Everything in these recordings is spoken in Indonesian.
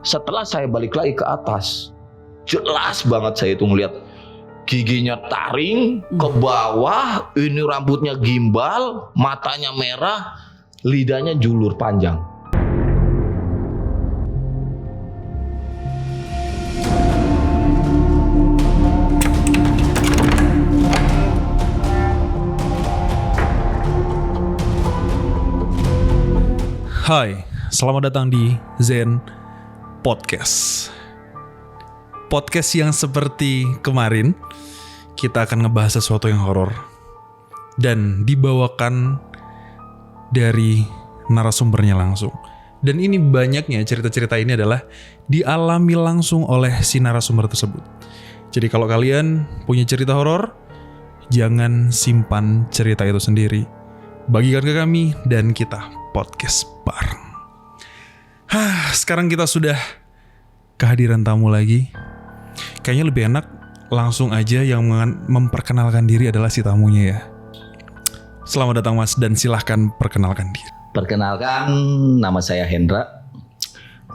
Setelah saya balik lagi ke atas, jelas banget saya itu ngeliat giginya taring ke bawah, ini rambutnya gimbal, matanya merah, lidahnya julur panjang. Hai, selamat datang di Zen Podcast. Podcast yang seperti kemarin, kita akan ngebahas sesuatu yang horor dan dibawakan dari narasumbernya langsung. Dan ini banyaknya cerita-cerita ini adalah dialami langsung oleh si narasumber tersebut. Jadi kalau kalian punya cerita horor, jangan simpan cerita itu sendiri. Bagikan ke kami dan kita podcast bareng. Sekarang kita sudah kehadiran tamu lagi. Kayaknya lebih enak langsung aja yang memperkenalkan diri adalah si tamunya ya. Selamat datang Mas dan silahkan perkenalkan diri. Perkenalkan, nama saya Hendra.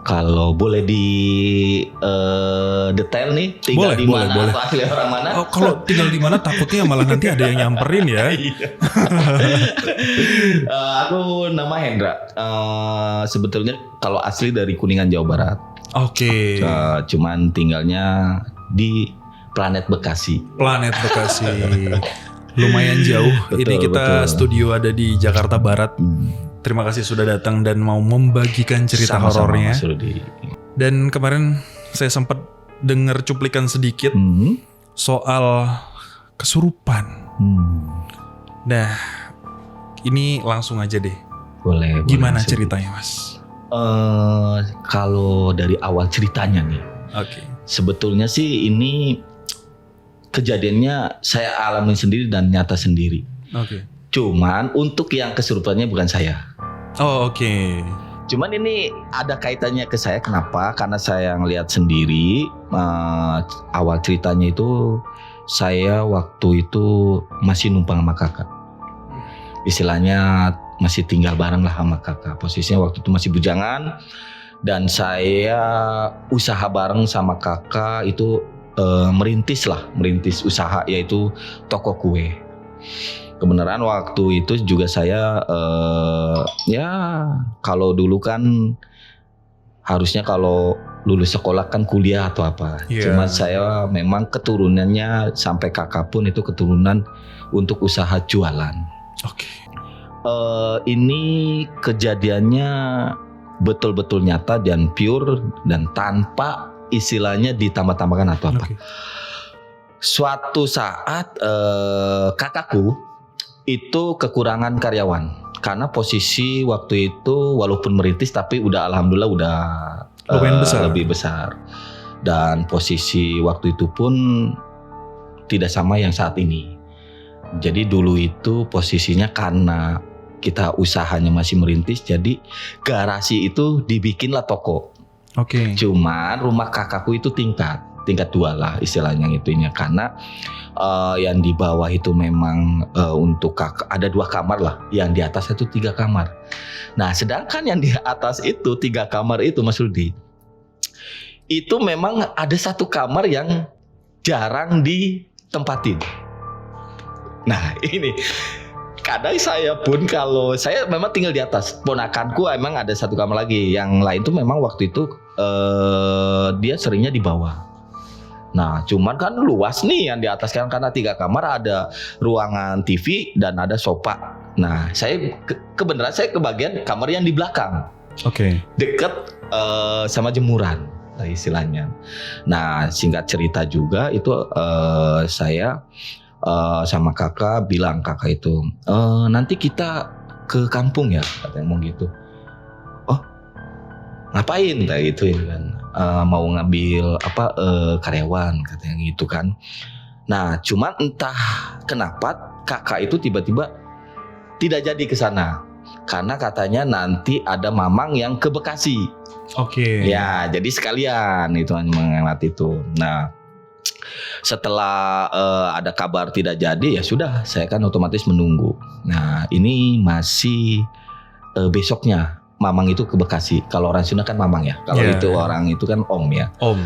Kalau boleh di detail nih, tinggal di mana atau asli orang mana? Oh, kalau tinggal di mana takutnya malah nanti ada yang nyamperin ya. Aku nama Hendra. Sebetulnya kalau asli dari Kuningan, Jawa Barat. Oke. Cuman tinggalnya di planet Bekasi. Planet Bekasi. Lumayan jauh. Betul, ini kita betul. studio ada di Jakarta Barat. Terima kasih sudah datang dan mau membagikan cerita Sama-sama, horornya. Mas Rudi. Dan kemarin saya sempat dengar cuplikan sedikit soal kesurupan. Nah, ini langsung aja deh. Boleh. Gimana Mas Rudi. ceritanya, Mas? Kalau dari awal ceritanya nih, Oke. sebetulnya sih ini kejadiannya saya alami sendiri dan nyata sendiri. Oke. Cuman untuk yang kesurupannya bukan saya. Oh, oke. Cuman ini ada kaitannya ke saya. Kenapa? Karena saya ngelihat sendiri. Awal ceritanya itu saya waktu itu masih numpang sama kakak. Istilahnya masih tinggal bareng lah sama kakak. Posisinya waktu itu masih bujangan. Dan saya usaha bareng sama kakak itu merintis usaha, yaitu toko kue. Kebenaran waktu itu juga saya ya kalau dulu kan harusnya kalau lulus sekolah kan kuliah atau apa. Yeah. Cuma saya memang keturunannya sampai kakak pun itu keturunan untuk usaha jualan. Oke. Ini kejadiannya betul-betul nyata dan pure dan tanpa istilahnya ditambah-tambahkan atau apa. Oke. Suatu saat kakakku itu kekurangan karyawan karena posisi waktu itu walaupun merintis tapi udah alhamdulillah udah lebih besar dan posisi waktu itu pun tidak sama yang saat ini. Jadi dulu itu posisinya karena kita usahanya masih merintis, jadi garasi itu dibikinlah toko. Oke. Cuman rumah kakakku itu tingkat 2 lah istilahnya itunya, karena yang di bawah itu memang untuk kakak ada 2 kamar lah, yang di atas itu 3 kamar. Nah sedangkan yang di atas itu 3 kamar itu Mas Rudi, itu memang ada 1 kamar yang jarang ditempatin. Nah ini kadang saya pun kalau saya memang tinggal di atas, ponakanku emang ada 1 kamar lagi, yang lain tuh memang waktu itu dia seringnya di bawah. Nah cuman kan luas nih yang di atas kan, karena 3 kamar ada ruangan TV dan ada sofa. Nah saya kebenaran saya kebagian kamar yang di belakang. Oke. Deket sama jemuran lah istilahnya. Nah singkat cerita juga itu saya sama kakak bilang, kakak itu nanti kita ke kampung ya katanya mau gitu. Oh ngapain kayak gitu ini kan, mau ngambil apa karyawan katanya gitu kan. Nah cuman entah kenapa kakak itu tiba-tiba tidak jadi ke sana karena katanya nanti ada mamang yang ke Bekasi. Oke. Ya jadi sekalian itu menghemat itu. Nah setelah ada kabar tidak jadi, ya sudah saya kan otomatis menunggu. Nah ini masih besoknya Mamang itu ke Bekasi. Kalau orang Sunda kan Mamang ya. Kalau Iya. itu orang itu kan Om ya. Om.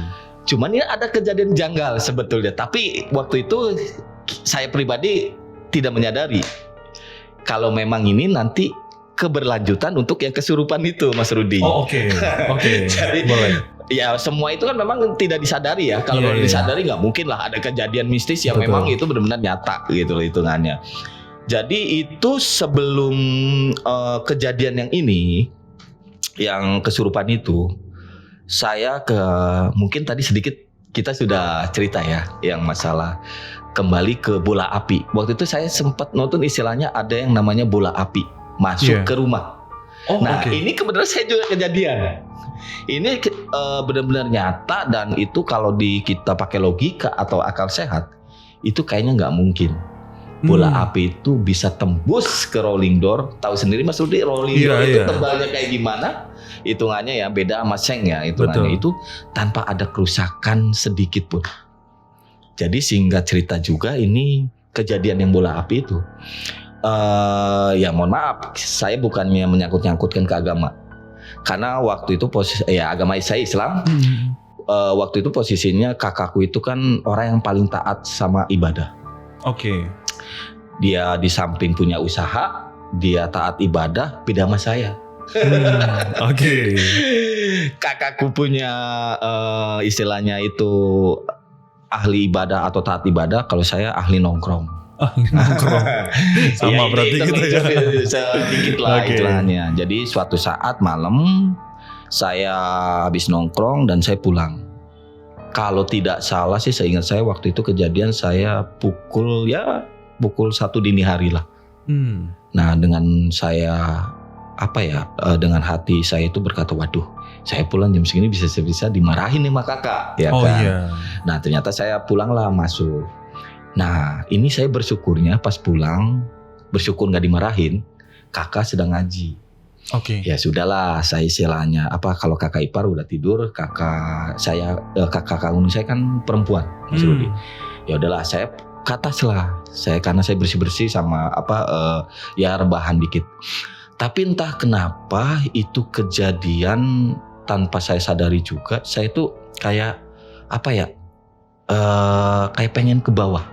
Cuman ini ada kejadian janggal sebetulnya. Tapi waktu itu saya pribadi tidak menyadari kalau memang ini nanti keberlanjutan untuk yang kesurupan itu, Mas Rudi. Oh, oke. Jadi, Boleh. ya semua itu kan memang tidak disadari ya. Kalau Iya, iya. disadari nggak mungkin lah ada kejadian mistis yang Betul. memang itu benar-benar nyata gitu loh hitungannya. Jadi itu sebelum kejadian yang ini, yang kesurupan itu, saya mungkin tadi sedikit kita sudah cerita ya, yang masalah kembali ke bola api. Waktu itu saya sempat nonton istilahnya ada yang namanya bola api masuk Iya. ke rumah. Oh, Nah oke. ini kebetulan saya juga kejadian. Ini benar-benar nyata dan itu kalau kita pakai logika atau akal sehat itu kayaknya nggak mungkin. Bola api itu bisa tembus ke rolling door. Tahu sendiri Mas Rudi, rolling Iya, door itu iya. tebalnya kayak gimana? Hitungannya ya beda sama seng ya hitungannya. Itu tanpa ada kerusakan sedikit pun. Jadi singkat cerita juga ini kejadian yang bola api itu. Ya mohon maaf, saya bukannya menyangkut-nyangkutkan ke agama. Karena waktu itu agama saya Islam. Waktu itu posisinya kakakku itu kan orang yang paling taat sama ibadah. Oke. Dia di samping punya usaha, dia taat ibadah, beda sama saya. Oke. Kakakku punya istilahnya itu ahli ibadah atau taat ibadah, kalau saya ahli nongkrong. Nongkrong. Sama Ya, berarti gitu ya. Sedikit lah Oke. istilahnya. Jadi suatu saat malam saya habis nongkrong dan saya pulang. Kalau tidak salah sih seingat saya waktu itu kejadian saya pukul 1 dini hari lah. Nah dengan saya dengan hati saya itu berkata, waduh saya pulang jam segini bisa dimarahin nih sama kakak ya Oh kan. iya. Nah ternyata saya pulanglah masuk. Nah ini saya bersyukurnya pas pulang, bersyukur gak dimarahin, kakak sedang ngaji. Oke. Ya sudahlah, saya istilahnya kalau kakak ipar udah tidur, kakak kandung saya kan perempuan, Mas Rudi. Ya udahlah, saya ke atas lah. Karena saya bersih sama rebahan dikit. Tapi entah kenapa itu kejadian tanpa saya sadari juga, saya itu kayak kayak pengen ke bawah.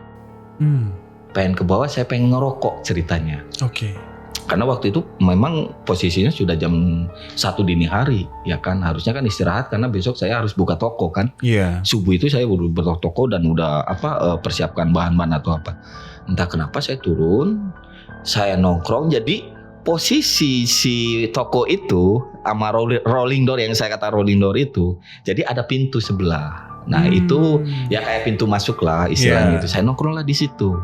Pengen ke bawah, saya pengen ngerokok ceritanya. Oke. Karena waktu itu memang posisinya sudah jam 1 dini hari, ya kan. Harusnya kan istirahat karena besok saya harus buka toko kan. Iya. Subuh itu saya udah buka toko dan udah persiapkan bahan-bahan atau apa. Entah kenapa saya turun, saya nongkrong. Jadi posisi si toko itu sama rolling door yang saya kata rolling door itu, jadi ada pintu sebelah. Nah itu ya kayak pintu masuk lah istilahnya itu. Saya nongkrong lah di situ.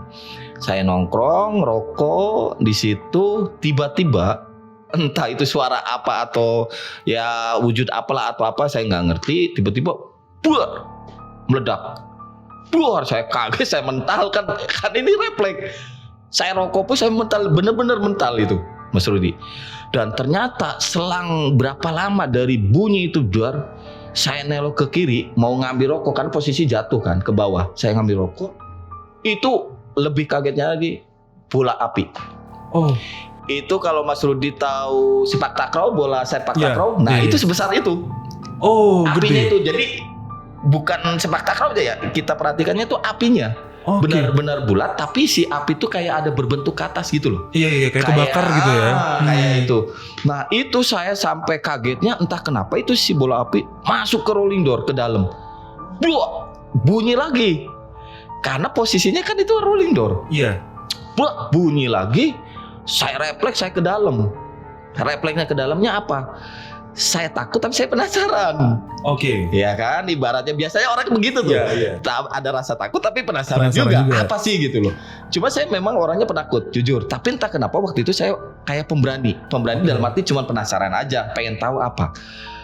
Saya nongkrong, rokok di situ, tiba-tiba entah itu suara apa atau ya wujud apalah atau apa saya nggak ngerti, tiba-tiba buar meledak. Buar, saya kaget, saya mental kan ini refleks. Saya rokok pun saya mental, bener-bener mental itu, Mas Rudi. Dan ternyata selang berapa lama dari bunyi itu buar, saya nelok ke kiri mau ngambil rokok kan posisi jatuh kan ke bawah. Saya ngambil rokok, itu lebih kagetnya lagi bola api. Oh. Itu kalau Mas Rudi tahu sepak takraw, bola sepak takraw, itu sebesar itu. Oh, apinya gede. itu. Jadi bukan sepak takraw aja ya, kita perhatikannya tuh apinya. Benar-benar bulat, tapi si api itu kayak ada berbentuk ke atas gitu loh. Iya, kayak kebakar gitu ya. Kayak itu. Nah itu saya sampai kagetnya, entah kenapa itu si bola api masuk ke rolling door ke dalam. Bunyi lagi. Karena posisinya kan itu rolling door. Iya. Bunyi lagi. Saya refleks, saya ke dalam. Refleksnya ke dalamnya apa? Saya takut tapi saya penasaran. Oke. Ya kan, ibaratnya biasanya orang begitu tuh. Iya. Ada rasa takut tapi penasaran juga. Apa sih gitu loh. Cuma saya memang orangnya penakut, jujur. Tapi entah kenapa waktu itu saya kayak pemberani. Pemberani dalam arti cuma penasaran aja, pengen tahu apa.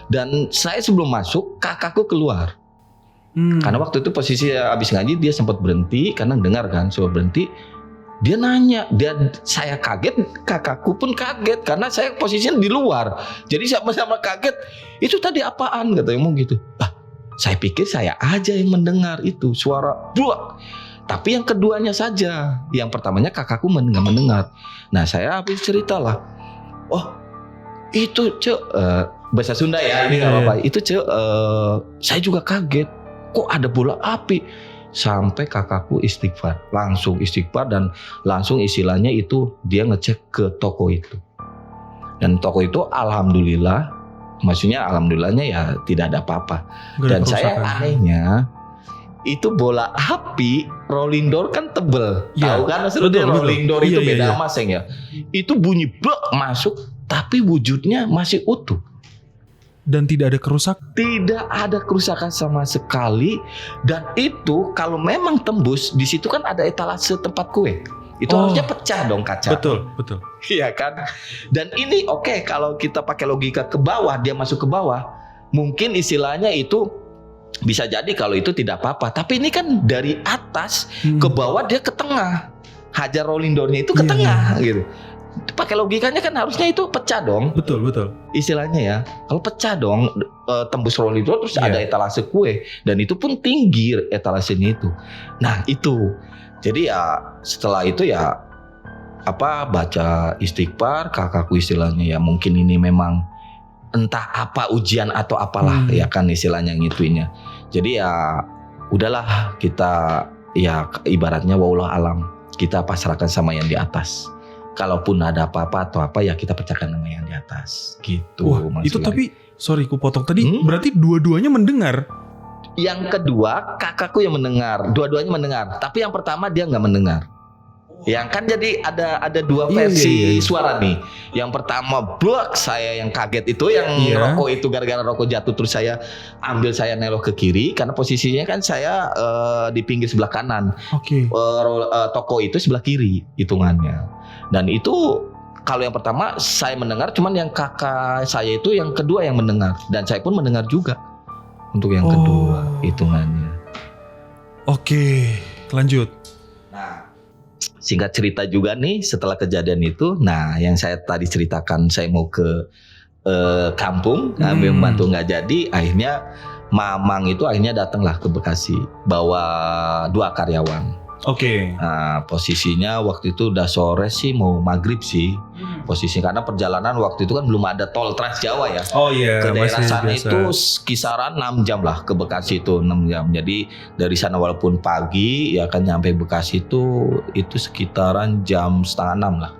Dan saya sebelum masuk, kakakku keluar. Karena waktu itu posisi habis ngaji dia sempat berhenti karena dengar kan, suruh berhenti. Dia nanya, saya kaget, kakakku pun kaget karena saya posisinya di luar. Jadi sama-sama kaget. Itu tadi apaan katanya mau gitu. Saya pikir saya aja yang mendengar itu suara buak. Tapi yang keduanya saja. Yang pertamanya kakakku nggak mendengar. Nah saya habis cerita lah. Oh Itu bahasa Sunda ya, ini nggak apa-apa. Itu saya juga kaget. Kok ada bola api? Sampai kakakku istighfar, langsung istighfar dan langsung istilahnya itu dia ngecek ke toko itu. Dan toko itu alhamdulillah, maksudnya alhamdulillahnya ya tidak ada apa-apa. Dan saya anehnya itu bola api rolling door kan tebel, tahu kan maksudnya rolling door itu beda sama seng ya. Itu bunyi blok masuk, tapi wujudnya masih utuh. Dan tidak ada kerusakan? Tidak ada kerusakan sama sekali. Dan itu kalau memang tembus, di situ kan ada etalase tempat kue. Itu harusnya pecah dong kaca. Betul. Iya kan. Dan ini oke, kalau kita pakai logika ke bawah, dia masuk ke bawah, mungkin istilahnya itu bisa jadi kalau itu tidak apa-apa. Tapi ini kan dari atas ke bawah, dia ke tengah. Hajar rolling door-nya itu ke tengah gitu. Pakai logikanya kan harusnya itu pecah dong. Betul. Istilahnya ya, kalau pecah dong, tembus rolling door terus ada etalase kue, dan itu pun tinggi etalasenya itu. Nah itu, jadi ya setelah itu ya baca istighfar, kakakku istilahnya ya mungkin ini memang entah apa ujian atau apalah ya kan istilahnya ngituinnya. Jadi ya udahlah, kita ya ibaratnya wallahu alam, kita pasrahkan sama yang di atas. Kalaupun ada apa-apa atau apa ya kita pecahkan nama yang di atas gitu. Wah, itu tapi sorry ku potong tadi, berarti dua-duanya mendengar. Yang kedua kakakku yang mendengar, dua-duanya mendengar. Tapi yang pertama dia nggak mendengar. Yang kan jadi ada dua versi suara nih. Yang pertama blok, saya yang kaget itu yang rokok itu gara-gara rokok jatuh terus saya ambil, saya nelok ke kiri karena posisinya kan saya di pinggir sebelah kanan. Toko itu sebelah kiri hitungannya. Dan itu kalau yang pertama saya mendengar, cuman yang kakak saya itu yang kedua yang mendengar, dan saya pun mendengar juga untuk yang kedua hitungannya. Oke, lanjut. Nah, singkat cerita juga nih setelah kejadian itu, nah yang saya tadi ceritakan saya mau ke kampung, ngambil membantu nggak jadi, akhirnya mamang itu akhirnya datanglah ke Bekasi bawa 2 karyawan. Nah, posisinya waktu itu udah sore sih, mau maghrib sih posisi, karena perjalanan waktu itu kan belum ada tol Trans Jawa ya. Ke daerah sana biasa. Itu kisaran 6 jam lah ke Bekasi itu 6 jam. Jadi dari sana walaupun pagi ya kan nyampe Bekasi itu sekitaran jam 5:30 lah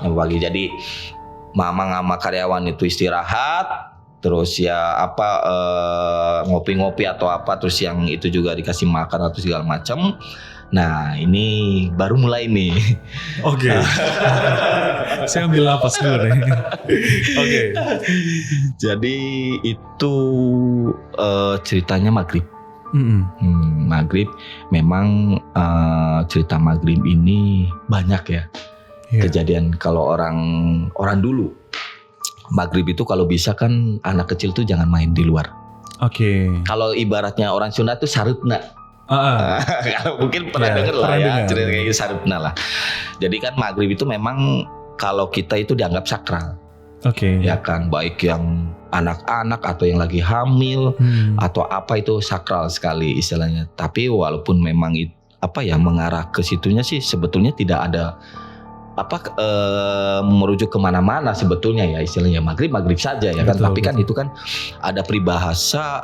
yang pagi. Jadi mamang sama karyawan itu istirahat, terus ya ngopi-ngopi atau apa, terus yang itu juga dikasih makan atau segala macam. Nah ini baru mulai nih. Saya ambil napas dulu nih. Jadi itu ceritanya maghrib. Maghrib memang cerita maghrib ini banyak ya. Kejadian kalau orang dulu maghrib itu kalau bisa kan anak kecil tuh jangan main di luar. Kalau ibaratnya orang Sunda tuh sarupna. Mungkin pernah dengar lah ya cerita kayak sarupna lah. Jadi kan maghrib itu memang kalau kita itu dianggap sakral. Ya kan, baik yang anak-anak atau yang lagi hamil atau apa, itu sakral sekali istilahnya. Tapi walaupun memang mengarah ke situnya sih sebetulnya tidak ada merujuk kemana-mana sebetulnya ya, istilahnya maghrib saja ya kan. Tapi kan itu kan ada peribahasa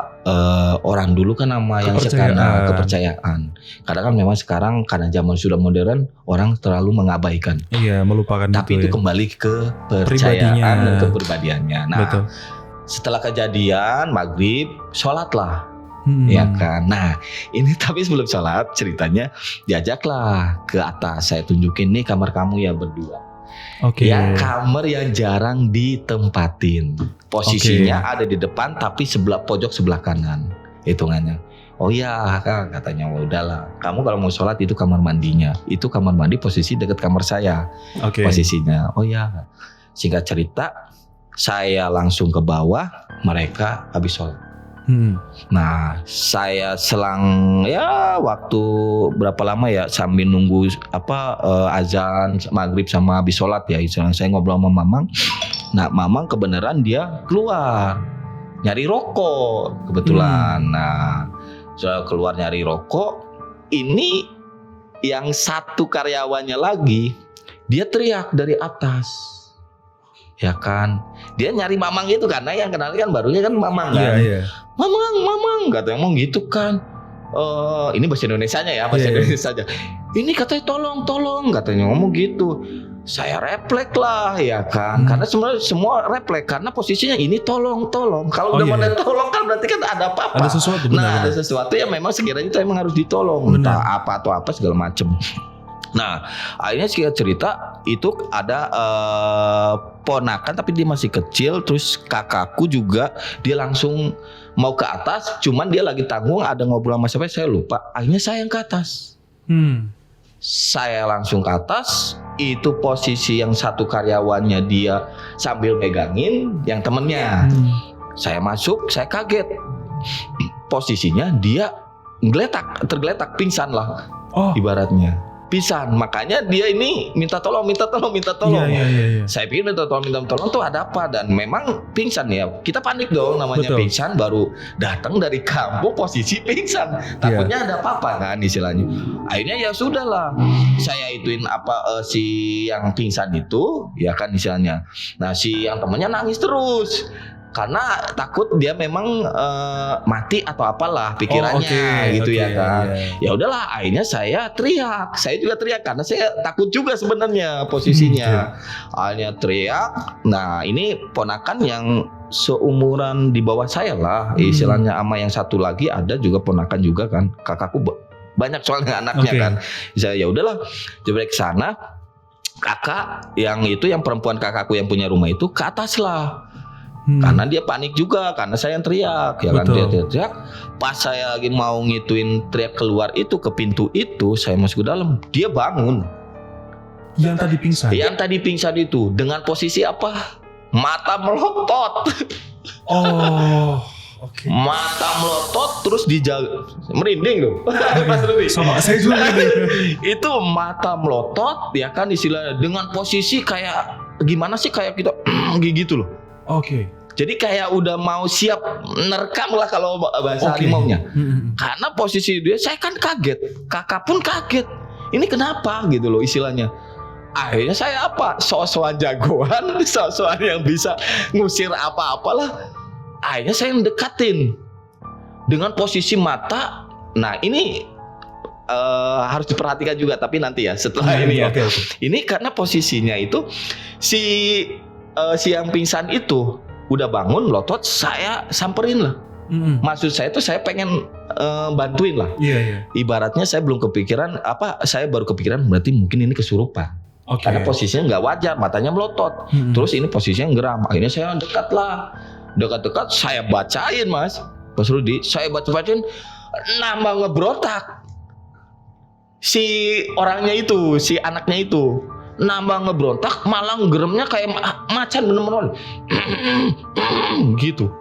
orang dulu kan nama yang sekarang kepercayaan. Kadang kan memang sekarang karena zaman sudah modern, orang terlalu mengabaikan. Melupakan. Tapi itu kembali ke percayaan dan kepribadiannya. Nah, setelah kejadian maghrib, sholatlah. Ya kan. Nah ini tapi sebelum sholat ceritanya diajaklah ke atas. Saya tunjukin nih kamar kamu ya berdua. Ya kamar yang jarang ditempatin. Posisinya ada di depan tapi pojok sebelah kanan hitungannya. Oh iya katanya, udahlah. Kamu kalau mau sholat itu kamar mandinya. Itu kamar mandi posisi dekat kamar saya. Posisinya. Oh iya. Singkat cerita saya langsung ke bawah, mereka habis sholat. Nah saya selang waktu berapa lama ya sambil nunggu azan maghrib sama habis sholat ya, saya ngobrol sama mamang. Nah mamang kebenaran dia keluar nyari rokok kebetulan. Nah saya keluar nyari rokok, ini yang satu karyawannya lagi dia teriak dari atas. Ya kan, dia nyari Mamang itu karena yang kenal kan barunya kan Mamang kan. Mamang katanya ngomong gitu kan. Ini bahasa Indonesianya ya, bahasa Indonesia aja. Ini katanya tolong katanya ngomong gitu. Saya refleks lah ya kan. Karena sebenarnya semua refleks karena posisinya ini tolong. Kalau udah mana tolong kan berarti kan ada apa-apa. Ada sesuatu benar. Ada sesuatu yang memang sekiranya itu emang harus ditolong. Entah apa atau apa segala macem. Nah, akhirnya cerita itu ada ponakan tapi dia masih kecil, terus kakakku juga dia langsung mau ke atas, cuman dia lagi tanggung ada ngobrol sama siapa saya lupa. Akhirnya saya yang ke atas. Saya langsung ke atas, itu posisi yang satu karyawannya dia sambil megangin yang temennya. Saya masuk, saya kaget. Posisinya dia tergeletak, pingsan lah. Ibaratnya pingsan, makanya dia ini minta tolong. Iya. Saya pikir minta tolong tuh ada apa, dan memang pingsan ya. Kita panik dong, namanya pingsan baru datang dari kampung posisi pingsan. Takutnya ada apa-apa kan istilahnya. Akhirnya ya sudahlah. Saya ituin si yang pingsan itu ya kan istilahnya. Nah, si yang temannya nangis terus. Karena takut dia memang mati atau apalah pikirannya gitu ya kan. Ya udahlah, akhirnya saya juga teriak karena saya takut juga sebenarnya posisinya. Akhirnya teriak. Nah, ini ponakan yang seumuran di bawah saya lah istilahnya, sama yang satu lagi ada juga ponakan juga kan. Kakakku banyak soalnya anaknya kan. Saya ya udahlah, coba ke sana. Kakak yang perempuan kakakku yang punya rumah itu ke atas lah. Karena dia panik juga karena saya yang teriak ya kan. Dia teriak pas saya lagi mau ngituin teriak keluar itu ke pintu itu, saya masuk ke dalam, dia bangun. Yang tadi pingsan itu dengan posisi apa? Mata melotot. Mata melotot terus merinding loh. Mas Rudy. Sama saya juga. Itu mata melotot ya kan istilahnya dengan posisi kayak gimana sih, kayak kita gitu loh. Jadi kayak udah mau siap nerekam lah kalau bahasa harimaunya. Karena posisi dia, saya kan kaget, kakak pun kaget. Ini kenapa gitu loh istilahnya. Akhirnya saya sok-sokan jagoan, sok-sokan yang bisa ngusir apa-apalah. Akhirnya saya mendekatin dengan posisi mata. Nah ini harus diperhatikan juga, tapi nanti ya setelah ini ya. Ini karena posisinya itu si yang pingsan itu udah bangun melotot, saya samperin lah. Maksud saya tuh saya pengen bantuin lah. Ibaratnya saya belum kepikiran saya baru kepikiran berarti mungkin ini kesurupan. Karena posisinya nggak wajar, matanya melotot. Terus ini posisinya geram. Akhirnya saya dekat saya bacain Mas Rudy, saya bacain nambah ngebrotak. Si orangnya itu, si anaknya itu nambah ngebrontak, malah geremnya kayak macan bener-bener gitu.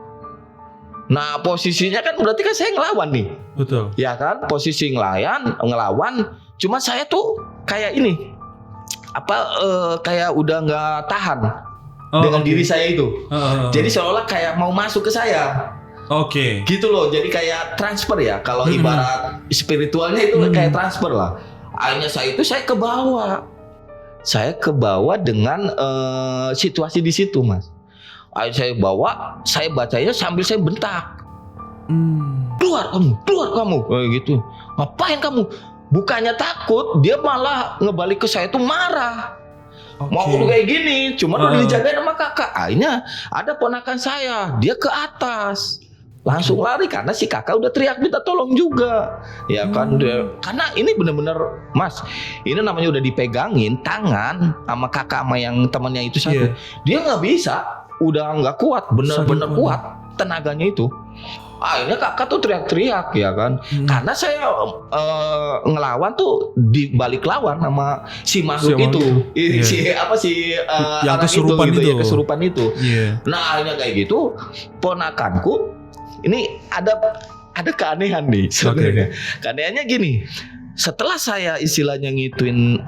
Nah posisinya kan berarti kan saya ngelawan nih. Betul. Ya kan, posisi ngelawan. Cuma saya tuh kayak ini kayak udah nggak tahan dengan diri saya itu. Jadi seolah kayak mau masuk ke saya. Gitu loh. Jadi kayak transfer ya. Kalau ibarat spiritualnya itu kayak transfer lah. Akhirnya saya ke bawah. Saya ke bawah dengan situasi di situ Mas. Saya bacanya sambil saya bentak. Keluar kamu, kayak gitu. Ngapain kamu? Bukannya takut, dia malah ngebalik ke saya tuh marah. Mau kayak gini, cuma udah dijagain sama kakak. Akhirnya ada ponakan saya, dia ke atas. Langsung lari karena si kakak udah teriak minta tolong juga. Ya kan karena ini bener-bener Mas, ini namanya udah dipegangin tangan sama kakak sama yang temannya itu satu. Dia nggak bisa, udah nggak kuat, bener-bener kuat tenaganya itu. Akhirnya kakak tuh teriak-teriak ya kan. Karena saya ngelawan tuh dibalik lawan sama si makhluk itu. Yang kesurupan itu. Nah akhirnya kayak gitu, ponakanku ini ada keanehan nih sebenarnya. Keanehannya gini, setelah saya istilahnya ngituin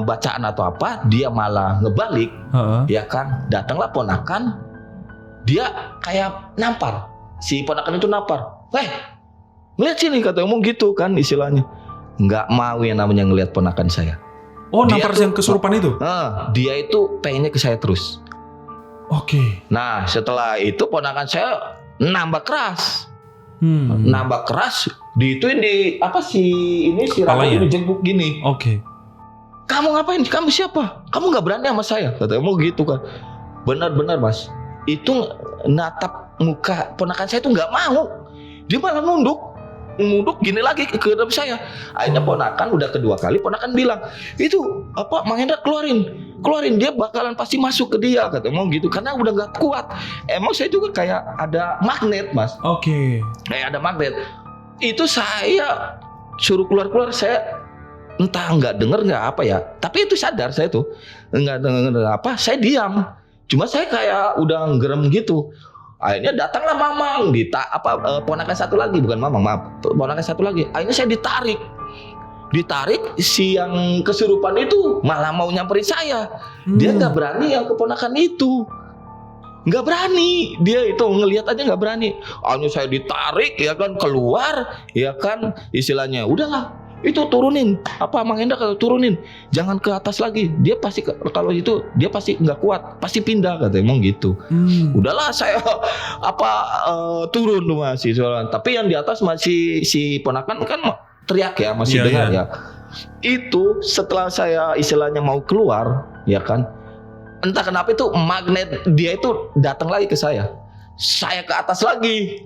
bacaan atau apa, dia malah ngebalik, ya kan. Datanglah ponakan, dia kayak nampar, si ponakan itu nampar. Ngeliat sini, kata ngomong gitu kan istilahnya. Nggak mau yang namanya ngeliat ponakan saya. Nampar yang kesurupan itu? Dia itu pengennya ke saya terus. Oke. Nah setelah itu ponakan saya nambah keras. Nambah keras, diituin di apa sih ini si Rafa ini jenguk gini. Oke. Kamu ngapain? Kamu siapa? Kamu nggak berani sama saya? Katanya mau gitu kan. Benar-benar Mas. Itu natap muka ponakan saya itu nggak mau. Dia malah nunduk gini lagi ke dalam saya. Akhirnya ponakan udah kedua kali ponakan bilang, itu apa Mang Hendra keluarin dia bakalan pasti masuk ke dia, kata mau gitu karena udah nggak kuat. Emang saya juga kayak ada magnet Mas. Oke. Kayak ada magnet. Itu saya suruh keluar saya entah nggak denger nggak apa ya. Tapi itu sadar saya tuh nggak denger apa. Saya diam. Cuma saya kayak udah ngerem gitu. Akhirnya datanglah Mamang, ponakan satu lagi, bukan Mamang, maaf, ponakan satu lagi. Akhirnya saya ditarik, si yang kesurupan itu malah mau nyamperin saya. Dia nggak berani yang keponakan itu, nggak berani, dia itu ngelihat aja nggak berani. Akhirnya saya ditarik, ya kan keluar, ya kan istilahnya, udahlah. Itu turunin, apa Mang Hendra kalau turunin, jangan ke atas lagi. Dia pasti kalau itu dia pasti nggak kuat, pasti pindah katanya, emang gitu. Udahlah saya turun tuh masih soalnya. Tapi yang di atas masih si ponakan kan teriak ya, masih dengar ya. Itu setelah saya istilahnya mau keluar, ya kan, entah kenapa itu magnet dia itu datang lagi ke saya. Saya ke atas lagi,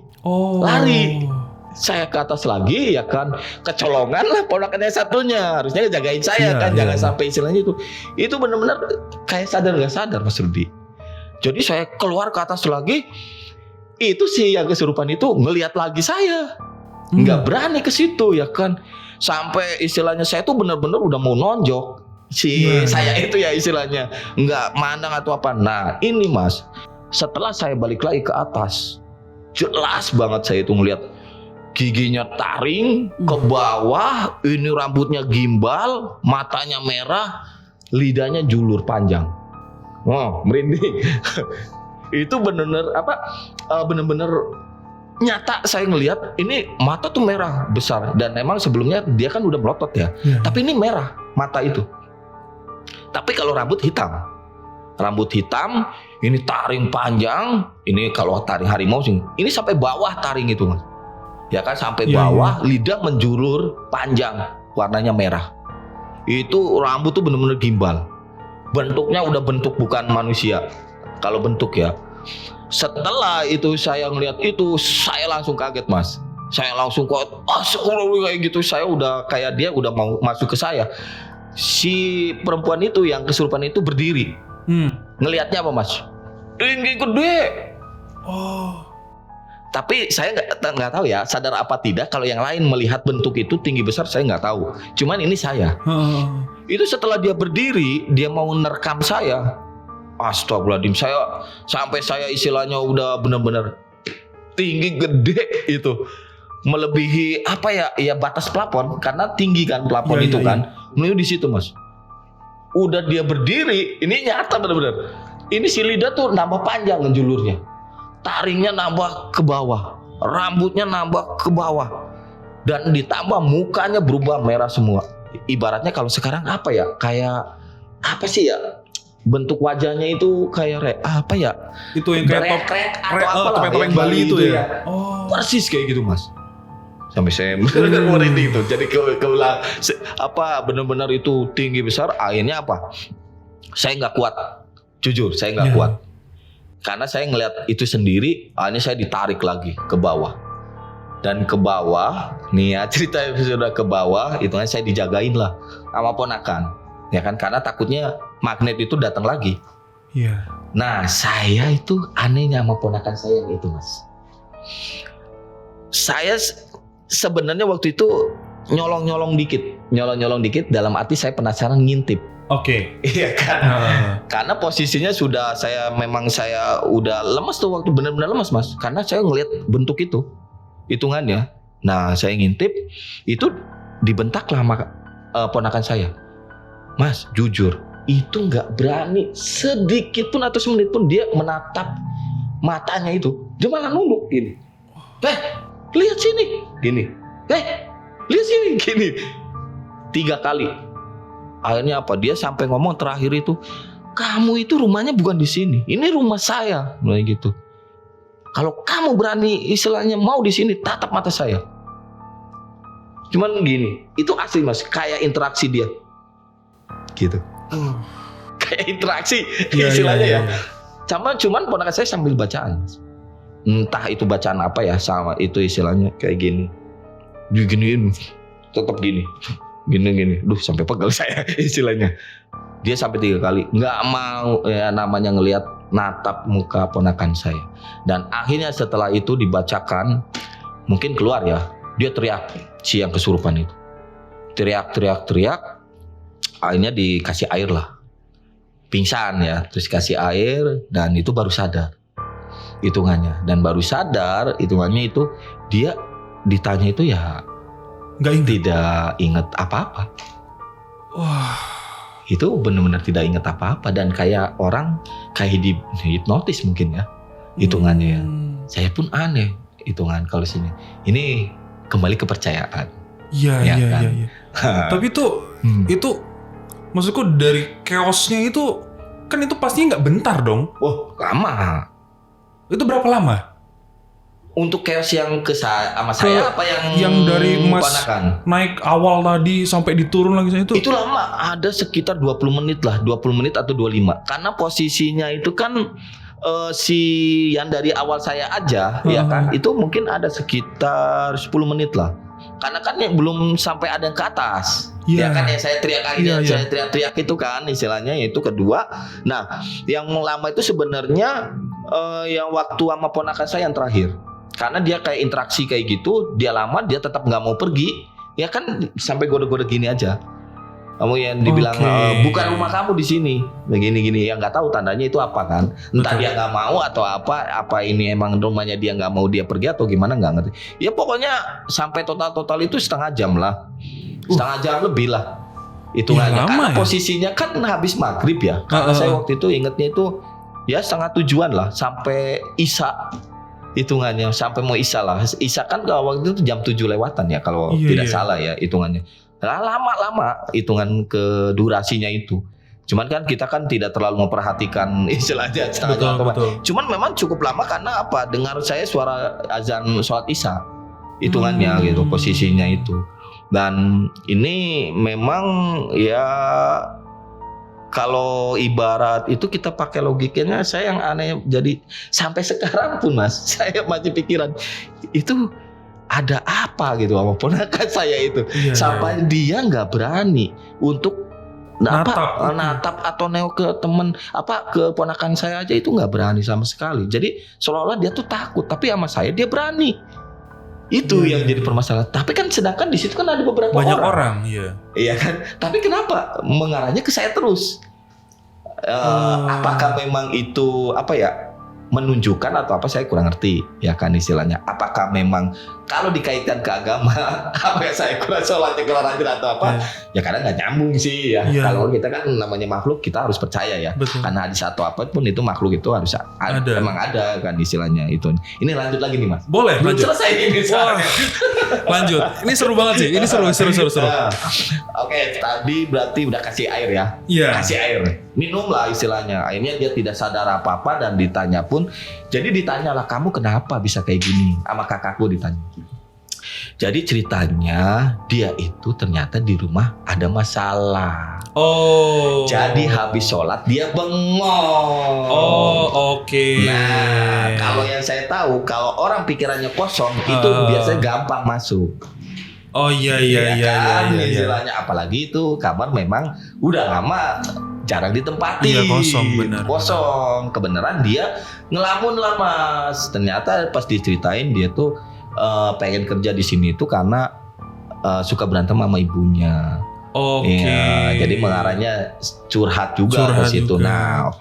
lari. Saya ke atas lagi ya kan, kecolongan lah ponakannya satunya, harusnya jagain saya jangan sampai istilahnya itu benar-benar kayak sadar nggak sadar Mas Rudi. Jadi saya keluar ke atas lagi, itu si yang kesurupan itu ngelihat lagi saya, nggak berani ke situ ya kan, sampai istilahnya saya tuh benar-benar udah mau nonjok saya itu ya istilahnya, nggak mandang atau apa. Nah ini Mas, setelah saya balik lagi ke atas, jelas banget saya itu ngelihat giginya taring ke bawah, ini rambutnya gimbal, matanya merah, lidahnya julur panjang. Wow, merinding. Itu bener-bener bener-bener nyata saya ngelihat ini mata tuh merah besar, dan emang sebelumnya dia kan udah melotot ya. Tapi ini merah mata itu. Tapi kalau rambut hitam, ini taring panjang, ini kalau taring harimau sih, ini sampai bawah taring itu Mas. Ya kan sampai bawah, lidah menjulur panjang, warnanya merah. Itu rambut tuh bener-bener gimbal. Bentuknya udah bentuk bukan manusia. Kalau bentuk ya. Setelah itu saya ngelihat itu, saya langsung kaget Mas. Saya langsung kayak gitu. Saya udah kayak dia udah mau masuk ke saya. Si perempuan itu yang kesurupan itu berdiri. Ngelihatnya apa Mas? Tinggi gede. Tapi saya nggak tahu ya, sadar apa tidak kalau yang lain melihat bentuk itu tinggi besar, saya nggak tahu. Cuman ini saya. Itu setelah dia berdiri, dia mau nerkam saya. Astagfirullahaladzim, sampai saya istilahnya udah benar-benar tinggi gede itu, melebihi ya batas plafon, karena tinggi kan plafon itu kan. Menuju di situ Mas. Udah dia berdiri, ini nyata benar-benar. Ini si lidah tuh nambah panjang menjulurnya. Taringnya nambah ke bawah, rambutnya nambah ke bawah, dan ditambah mukanya berubah merah semua. Ibaratnya kalau sekarang kayak apa sih ya, bentuk wajahnya itu kayak itu yang kayak topeng Bali itu ya. Persis kayak gitu Mas. Sampai saya merinding itu. Jadi benar-benar itu tinggi besar. Akhirnya saya nggak kuat, jujur saya nggak kuat. Karena saya ngelihat itu sendiri, akhirnya saya ditarik lagi ke bawah. Dan ke bawah, nih ya cerita sudah ke bawah, itu kan saya dijagain lah sama ponakan. Ya kan, karena takutnya magnet itu datang lagi. Iya. Nah, saya itu anehnya sama ponakan saya yang itu Mas. Saya sebenarnya waktu itu nyolong-nyolong dikit dalam arti saya penasaran ngintip. Oke. Iya kan. Karena posisinya saya udah lemas tuh, waktu benar-benar lemas Mas. Karena saya ngelihat bentuk itu, hitungannya. Nah saya ngintip, itu dibentaklah sama ponakan saya. Mas jujur, itu nggak berani sedikit pun atau semenit pun dia menatap matanya itu. Dia malah nunduk gini. Lihat sini, gini. Lihat sini, gini. 3 kali. Akhirnya dia sampai ngomong terakhir itu, kamu itu rumahnya bukan di sini. Ini rumah saya, kayak gitu. Kalau kamu berani istilahnya mau di sini, tatap mata saya. Cuman gini, itu asli Mas, kayak interaksi dia, gitu. Kayak interaksi istilahnya ya. Cuman ponakan saya sambil bacaan. Entah itu bacaan apa ya, sama itu istilahnya kayak gini. Gini, tetap gini. Duh sampai pegel saya istilahnya. Dia sampai 3 kali nggak mau ya namanya ngelihat natap muka ponakan saya. Dan akhirnya setelah itu dibacakan, mungkin keluar ya, dia teriak, si yang kesurupan itu teriak. Akhirnya dikasih air lah, pingsan ya, terus kasih air dan itu baru sadar hitungannya. Dan baru sadar hitungannya itu dia ditanya itu ya tidak ingat apa-apa. Wah, itu benar-benar tidak ingat apa-apa dan kayak orang kayak hipnotis mungkin ya hitungannya ya. Saya pun aneh hitungan kalau sini. Ini kembali kepercayaan. Iya. Tapi itu maksudku dari chaosnya itu kan itu pastinya nggak bentar dong. Oh lama. Itu berapa lama? Untuk chaos yang sama saya apa yang dari Mas ponakan? Naik awal tadi sampai diturun lagi itu? Itu lama, ada sekitar 20 menit lah, 20 menit atau 25. Karena posisinya itu kan si yang dari awal saya aja ya kan, itu mungkin ada sekitar 10 menit lah. Karena kan belum sampai ada yang ke atas. Ya kan yang saya teriak akhirnya saya teriak-teriak itu kan istilahnya itu kedua. Nah, yang lama itu sebenarnya yang waktu sama ponakan saya yang terakhir. Karena dia kayak interaksi kayak gitu, dia lama, dia tetap nggak mau pergi, ya kan sampai gode-gode gini aja. Kamu yang dibilang bukan rumah kamu di sini, begini-gini, yang nggak tahu tandanya itu apa kan? Entah dia nggak mau atau apa ini emang rumahnya dia nggak mau dia pergi atau gimana nggak ngerti. Ya pokoknya sampai total itu setengah jam lah, setengah jam lebih lah. Hitungannya karena posisinya kan habis maghrib ya. Karena saya waktu itu ingetnya itu ya setengah tujuan lah sampai Isya. Hitungannya sampai mau Isya lah. Isya kan kalau waktu itu jam 7 lewatan ya kalau tidak salah ya hitungannya. Lama hitungan ke durasinya itu. Cuman kan kita kan tidak terlalu memperhatikan istilahnya setengah jam. Cuman memang cukup lama karena apa? Dengar saya suara azan sholat Isya. Hitungannya gitu posisinya itu. Dan ini memang ya kalau ibarat itu kita pakai logikanya, saya yang aneh jadi sampai sekarang pun Mas, saya masih pikiran itu ada apa gitu sama ponakan saya itu, sampai dia nggak berani untuk natap atau neo ke temen ke ponakan saya aja itu nggak berani sama sekali. Jadi seolah-olah dia tuh takut, tapi sama saya dia berani. Itu yang jadi permasalahan. Tapi kan sedangkan di situ kan ada beberapa banyak orang iya kan. Tapi kenapa mengarahnya ke saya terus? Apakah memang itu menunjukkan atau apa, saya kurang ngerti ya kan istilahnya. Apakah memang kalau dikaitkan ke agama saya kurang sholatnya kurang rajin atau apa ya kadang nggak nyambung sih ya. Kalau kita kan namanya makhluk kita harus percaya ya. Karena hadis atau apapun itu makhluk itu harus ada. Emang ada kan istilahnya itu. Ini lanjut lagi nih Mas. Boleh lanjut. Selesai ini lanjut. Ini seru banget sih. Ini seru. Oke, tadi berarti udah kasih air ya. Kasih air. Minum lah istilahnya. Akhirnya dia tidak sadar apa-apa dan ditanya pun. Jadi ditanyalah, kamu kenapa bisa kayak gini? Sama kakakku ditanya. Jadi ceritanya dia itu ternyata di rumah ada masalah. Jadi habis sholat dia bengong. Oke. Nah, kalau yang saya tahu, kalau orang pikirannya kosong itu biasanya gampang masuk. Iya. Istilahnya apalagi itu kamar memang udah lama jarang ditempati. Iya, kosong benar. Kosong. Kebenaran dia ngelamun lah Mas. Ternyata pas diceritain dia tuh pengen kerja di sini itu karena suka berantem sama ibunya. Ya, jadi mengarahnya curhat juga ke situ. Nah,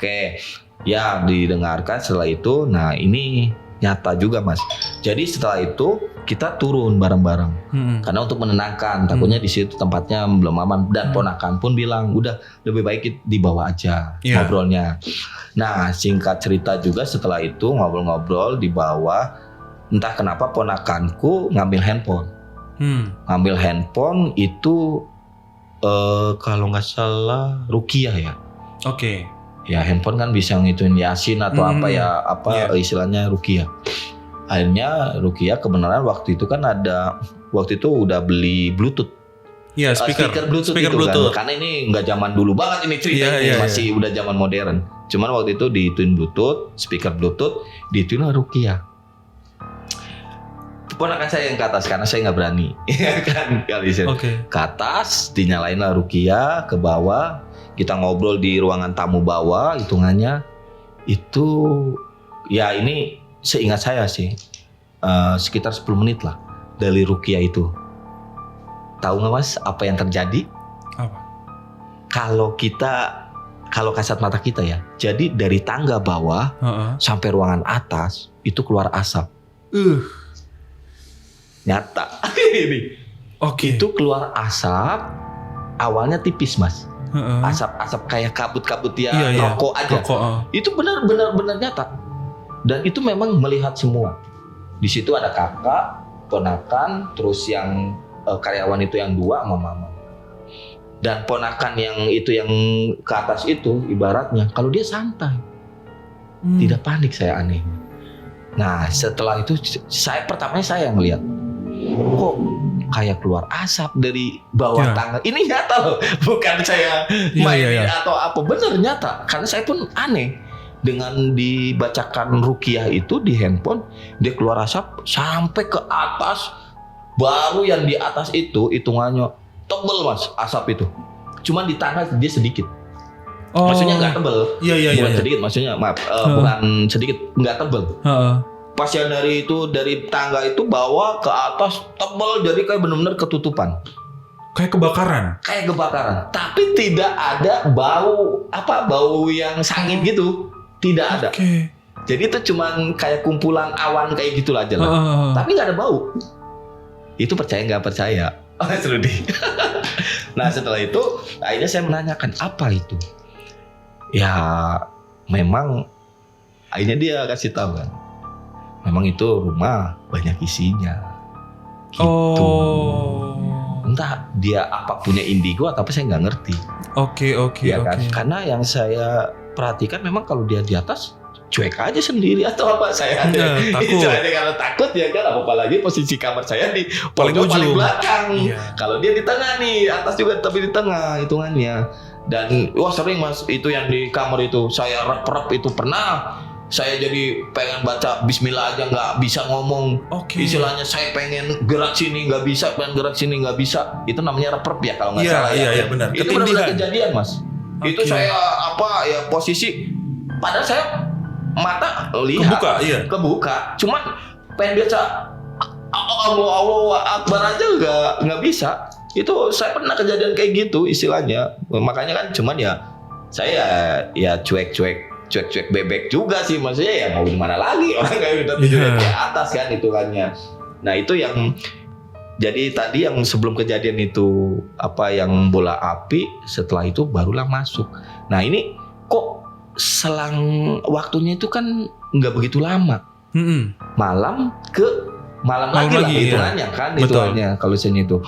ya didengarkan setelah itu. Nah, ini nyata juga Mas. Jadi setelah itu kita turun bareng-bareng karena untuk menenangkan. Takutnya di situ tempatnya belum aman dan ponakan pun bilang udah lebih baik dibawa aja ngobrolnya. Nah, singkat cerita juga setelah itu ngobrol-ngobrol di bawah. Entah kenapa ponakanku ngambil handphone. Ngambil handphone itu kalau nggak salah Rukiah ya. Ya handphone kan bisa ngituin Yasin atau apa ya, istilahnya ruqyah. Akhirnya ruqyah kebenaran waktu itu kan waktu itu udah beli Bluetooth. Iya, speaker Bluetooth itu Bluetooth. kan. Karena ini nggak zaman dulu banget ini cerita ini, masih udah zaman modern. Cuman waktu itu diituin Bluetooth, speaker Bluetooth, diituin ruqyah. Ponakan saya yang ke atas karena saya nggak berani, kan kali ke atas, dinyalain lah ruqyah, ke bawah, kita ngobrol di ruangan tamu bawah, hitungannya itu ya ini seingat saya sih sekitar 10 menit lah dari ruqyah itu. Tahu nggak Mas apa yang terjadi? Apa? Kalau kasat mata kita ya, jadi dari tangga bawah sampai ruangan atas itu keluar asap. Nyata ini. Itu keluar asap, awalnya tipis Mas. Asap kayak kabut-kabut ya, rokok aja. Itu benar-benar nyata. Dan itu memang melihat semua. Di situ ada kakak, ponakan, terus yang karyawan itu yang 2 sama mama. Dan ponakan yang ke atas itu ibaratnya kalau dia santai, tidak panik, saya aneh. Nah setelah itu pertamanya saya ngeliat, kok kayak keluar asap dari bawah tangga. Ini nyata loh, bukan saya main atau apa, bener nyata. Karena saya pun aneh dengan dibacakan ruqyah itu di handphone, dia keluar asap sampai ke atas. Baru yang di atas itu hitungannya tebel Mas asap itu. Cuman di tangga dia sedikit. Maksudnya nggak tebel. Bukan sedikit, maksudnya maaf, bukan sedikit, nggak tebel. Pas yang dari tangga itu bawa ke atas tebal, jadi kayak benar-benar ketutupan. Kayak kebakaran. Tapi tidak ada bau yang sangit gitu. Tidak ada. Jadi itu cuman kayak kumpulan awan kayak gitulah aja lah. Tapi nggak ada bau. Itu percaya nggak percaya? Mas Rudi. Nah setelah itu akhirnya saya menanyakan apa itu. Ya memang akhirnya dia kasih tahu kan. Memang itu rumah banyak isinya. Gitu. Entah dia apa punya indigo atau apa, saya nggak ngerti. Ya kan? Karena yang saya perhatikan memang kalau dia di atas cuek aja sendiri atau apa, saya takut. Kalau takut ya kan, apalagi posisi kamar saya di paling belakang. Kalau dia di tengah nih, atas juga tapi di tengah hitungannya. Dan sering Mas itu yang di kamar itu saya rep itu pernah. Saya jadi pengen baca bismillah aja nggak bisa ngomong. Istilahnya saya pengen gerak sini nggak bisa, pengen gerak sini nggak bisa. Itu namanya rep ya kalau nggak salah. Iya benar. Itu benar-benar kejadian Mas. Itu saya posisi padahal saya mata lihat kebuka. Cuman pengen baca Allah Akbar aja nggak bisa. Itu saya pernah kejadian kayak gitu istilahnya. Makanya kan cuman ya saya ya cuek bebek juga sih, maksudnya ya mau gimana lagi, orang kayak udah tidur di atas kan hitungannya. Nah itu yang jadi tadi yang sebelum kejadian itu yang bola api, setelah itu barulah masuk. Nah ini kok selang waktunya itu kan nggak begitu lama, malam lagi lah hitungannya kan, hitungannya kalau saya itu.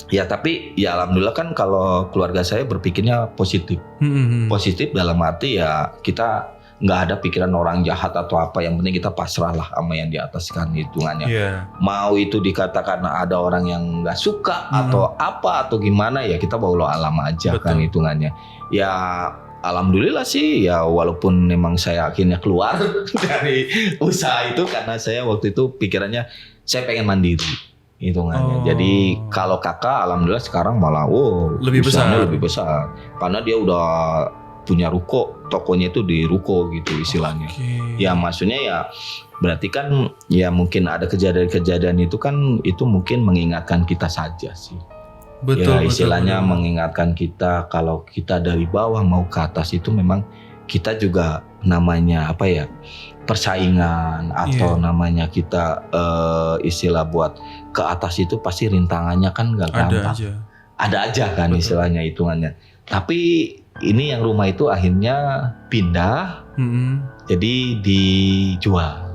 Ya tapi ya alhamdulillah kan kalau keluarga saya berpikirnya positif. Positif dalam arti ya kita nggak ada pikiran orang jahat atau apa, yang penting kita pasrah lah sama yang di atas kan hitungannya. Mau itu dikatakan ada orang yang nggak suka atau apa atau gimana, ya kita bawa alam aja. Kan hitungannya. Ya alhamdulillah sih ya, walaupun memang saya akhirnya keluar dari usaha itu karena saya waktu itu pikirannya saya pengen mandiri hitungannya. Jadi kalau kakak alhamdulillah sekarang malah lebih besar karena dia udah punya ruko, tokonya itu di ruko gitu istilahnya. Ya maksudnya ya berarti kan ya mungkin ada kejadian-kejadian itu kan, itu mungkin mengingatkan kita saja sih. Betul, istilahnya betul. Mengingatkan kita kalau kita dari bawah mau ke atas itu memang kita juga namanya persaingan atau namanya kita istilah buat ke atas itu pasti rintangannya kan gak gampang. Ada aja kan istilahnya hitungannya. Tapi ini yang rumah itu akhirnya pindah, jadi dijual.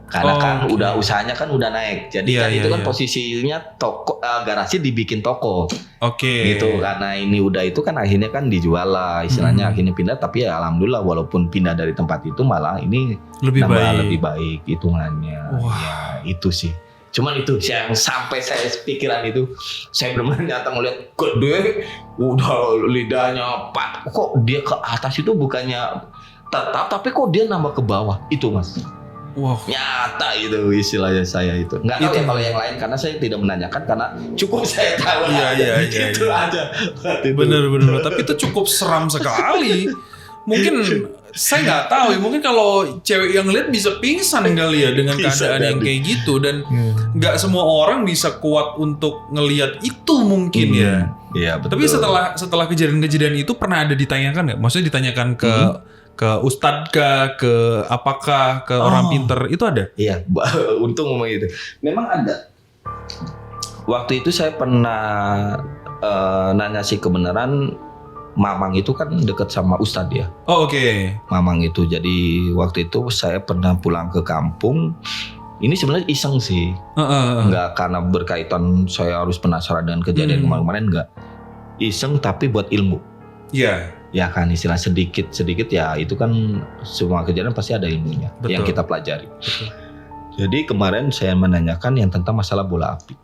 Karena kan oke. udah usahanya kan udah naik. Jadi Iya, kan itu iya, kan iya. posisinya toko garasi dibikin toko. Oke. Gitu. Karena ini udah itu kan akhirnya kan dijual lah istilahnya, akhirnya pindah, tapi ya alhamdulillah walaupun pindah dari tempat itu malah ini Lebih nambah baik. lebih baik hitungannya. Wah. Ya itu sih. Cuman itu yang sampai saya pikiran itu, saya benar-benar nyata ngeliat gede, udah lidahnya kok dia ke atas itu bukannya tetap, tapi kok dia nambah ke bawah itu mas. Wah. Nyata itu istilahnya saya itu. Nggak tahu Itu. ya kalau yang lain karena saya tidak menanyakan karena cukup saya tahu. Iya, Gitu iya. aja. Bener. Tapi itu cukup seram sekali. Mungkin saya nggak tahu ya. Mungkin kalau cewek yang lihat bisa pingsan kali ya dengan Bisa keadaan yang jadi. kayak gitu, dan nggak semua orang bisa kuat untuk ngelihat itu mungkin ya. Iya betul. Tapi setelah kejadian-kejadian itu pernah ada ditanyakan nggak? Maksudnya ditanyakan ke ustadz kah, ke apakah, ke orang pinter, itu ada? Iya, untung ngomong itu. Memang ada. Waktu itu saya pernah nanya sih kebenaran, Mamang itu kan deket sama Ustadz ya. Oh oke. Mamang itu. Jadi waktu itu saya pernah pulang ke kampung. Ini sebenarnya iseng sih. Enggak karena berkaitan saya harus penasaran dengan kejadian kemarin-kemarin, enggak. Iseng tapi buat ilmu. Iya. Ya kan istilah sedikit ya itu kan semua kejadian pasti ada ilmunya. Betul. Yang kita pelajari. Betul. Jadi kemarin saya menanyakan yang tentang masalah bola api.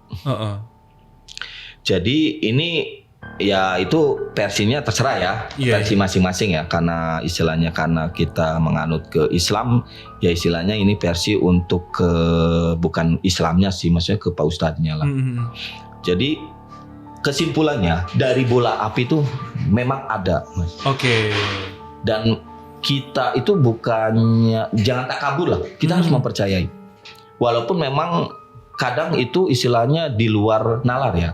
Jadi ini ya itu versinya terserah ya, Iya, versi masing-masing ya, karena istilahnya karena kita menganut ke Islam ya istilahnya ini versi untuk ke bukan Islamnya sih, maksudnya ke Pak Ustadznya lah. Jadi kesimpulannya dari bola api itu memang ada, Mas. Oke. Dan kita itu bukannya jangan takabur lah, kita harus mempercayai. Walaupun memang kadang itu istilahnya di luar nalar ya.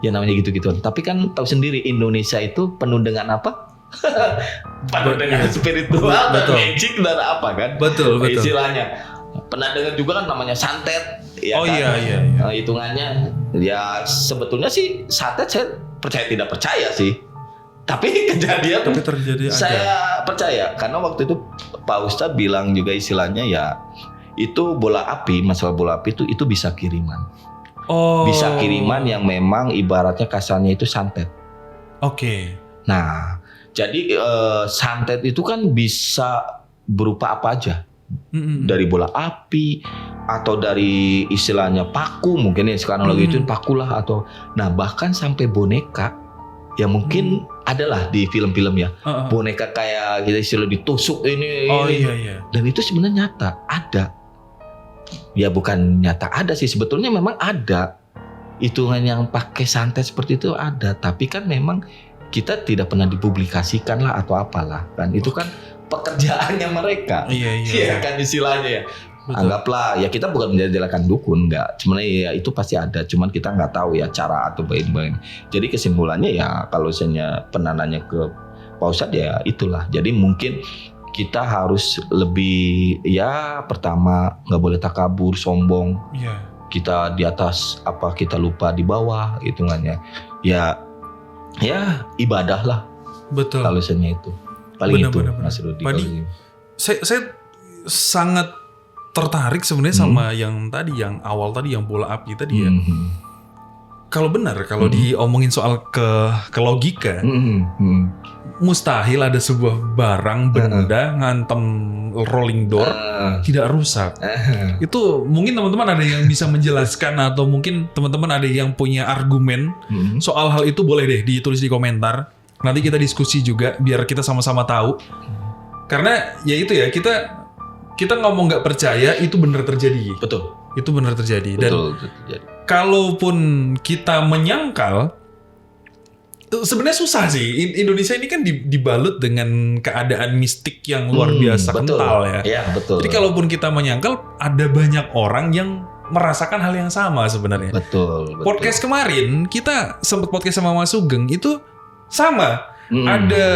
Ya namanya gitu-gituan. Tapi kan tahu sendiri Indonesia itu penuh dengan apa? Penuh dengan spiritual dan Betul. magic dan apa kan? Betul. Istilahnya. Pernah dengar juga kan namanya santet. Ya Oh kan? iya. Hitungannya ya sebetulnya sih santet saya percaya tidak percaya sih. Tapi kejadian Tapi terjadi saya percaya karena waktu itu Pak Ustadz bilang juga istilahnya ya itu bola api, masalah bola api itu bisa kiriman. Oh. Bisa kiriman yang memang ibaratnya kasarnya itu santet. Oke. Nah, jadi santet itu kan bisa berupa apa aja. Dari bola api atau dari istilahnya paku, mungkin ya sekarang lagi itu paku lah, atau nah bahkan sampai boneka ya mungkin adalah di film-film ya. Boneka kayak kita istilah ditusuk ini. Oh iya. Dan itu sebenarnya nyata ada. Ya bukan nyata ada sih, sebetulnya memang ada hitungan yang pakai santet seperti itu ada, tapi kan memang kita tidak pernah dipublikasikan lah atau apalah kan, itu kan pekerjaannya mereka. Iya. Kan istilahnya ya. Betul. Anggaplah ya kita bukan menjadikan dukun, enggak, sebenarnya ya itu pasti ada, cuman kita nggak tahu ya cara atau baik-baik. Jadi kesimpulannya ya kalau saya pernah nanya ke Pak Ustadz ya itulah, jadi mungkin kita harus lebih ya pertama nggak boleh takabur, sombong. Iya. Kita di atas apa kita lupa di bawah hitungannya. Ya ibadah lah. Betul. Kalau misalnya itu paling itu Benar. Mas Rudi. Padi, saya sangat tertarik sebenarnya sama yang tadi, yang awal tadi, yang bola api tadi ya. Kalau benar, kalau diomongin soal ke logika, mustahil ada sebuah barang benda ngantem rolling door tidak rusak. Itu mungkin teman-teman ada yang bisa menjelaskan atau mungkin teman-teman ada yang punya argumen soal hal itu, boleh deh ditulis di komentar. Nanti kita diskusi juga biar kita sama-sama tahu. Karena ya itu ya, kita ngomong nggak percaya itu benar terjadi. Betul. Itu benar terjadi. Dan Betul terjadi. kalaupun kita menyangkal, sebenarnya susah sih. Indonesia ini kan dibalut dengan keadaan mistik yang luar biasa kental ya. Iya, betul. Jadi kalaupun kita menyangkal, ada banyak orang yang merasakan hal yang sama sebenarnya. Betul. Podcast kemarin kita sempat podcast sama Mas Sugeng itu sama. Ada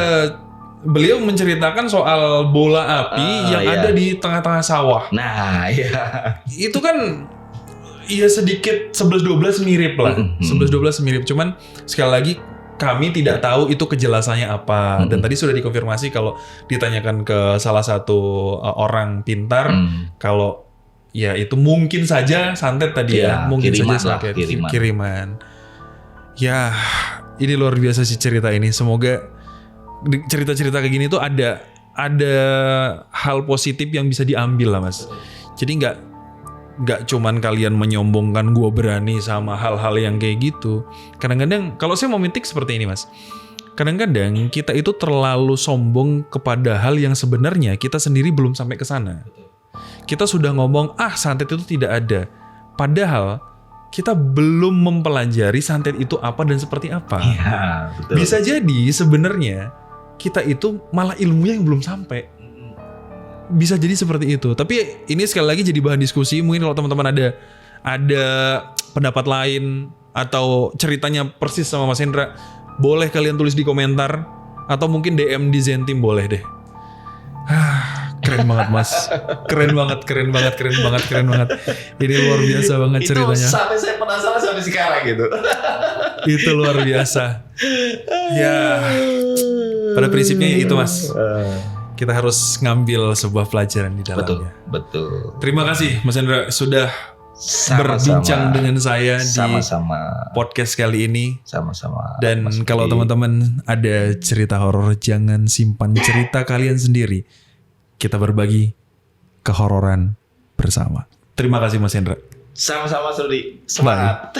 beliau menceritakan soal bola api yang ada di tengah-tengah sawah. Nah, iya. Itu kan ya sedikit 11-12 mirip lah. 11-12 mirip, cuman sekali lagi kami tidak tahu itu kejelasannya apa. Dan tadi sudah dikonfirmasi kalau ditanyakan ke salah satu orang pintar, kalau ya itu mungkin saja santet tadi Ya, mungkin kiriman saja lah, santet, kiriman. kiriman. Ya, ini luar biasa sih cerita ini. Semoga cerita-cerita kayak gini tuh ada hal positif yang bisa diambil lah Mas. Jadi nggak cuman kalian menyombongkan gue berani sama hal-hal yang kayak gitu. Kadang-kadang kalau saya mau mitik seperti ini Mas. Kadang-kadang kita itu terlalu sombong kepada hal yang sebenarnya kita sendiri belum sampai ke sana. Kita sudah ngomong santet itu tidak ada. Padahal kita belum mempelajari santet itu apa dan seperti apa. Ya, betul. Bisa jadi sebenarnya kita itu malah ilmunya yang belum sampai. Bisa jadi seperti itu. Tapi ini sekali lagi jadi bahan diskusi. Mungkin kalau teman-teman ada pendapat lain atau ceritanya persis sama Mas Hendra, boleh kalian tulis di komentar atau mungkin DM di Zen Team boleh deh. Keren banget Mas. Keren banget. Ini luar biasa banget ceritanya. Itu sampai saya penasaran sampai sekarang gitu. Itu luar biasa. Ya, pada prinsipnya itu Mas. Kita harus ngambil sebuah pelajaran di dalamnya. Betul. Terima kasih Mas Hendra sudah Sama-sama. berbincang dengan saya Sama-sama. di podcast kali ini. Sama-sama. Dan Mas kalau Budi. teman-teman ada cerita horor, jangan simpan cerita kalian sendiri. Kita berbagi kehororan bersama. Terima kasih Mas Hendra. Sama-sama Sudi. Semangat.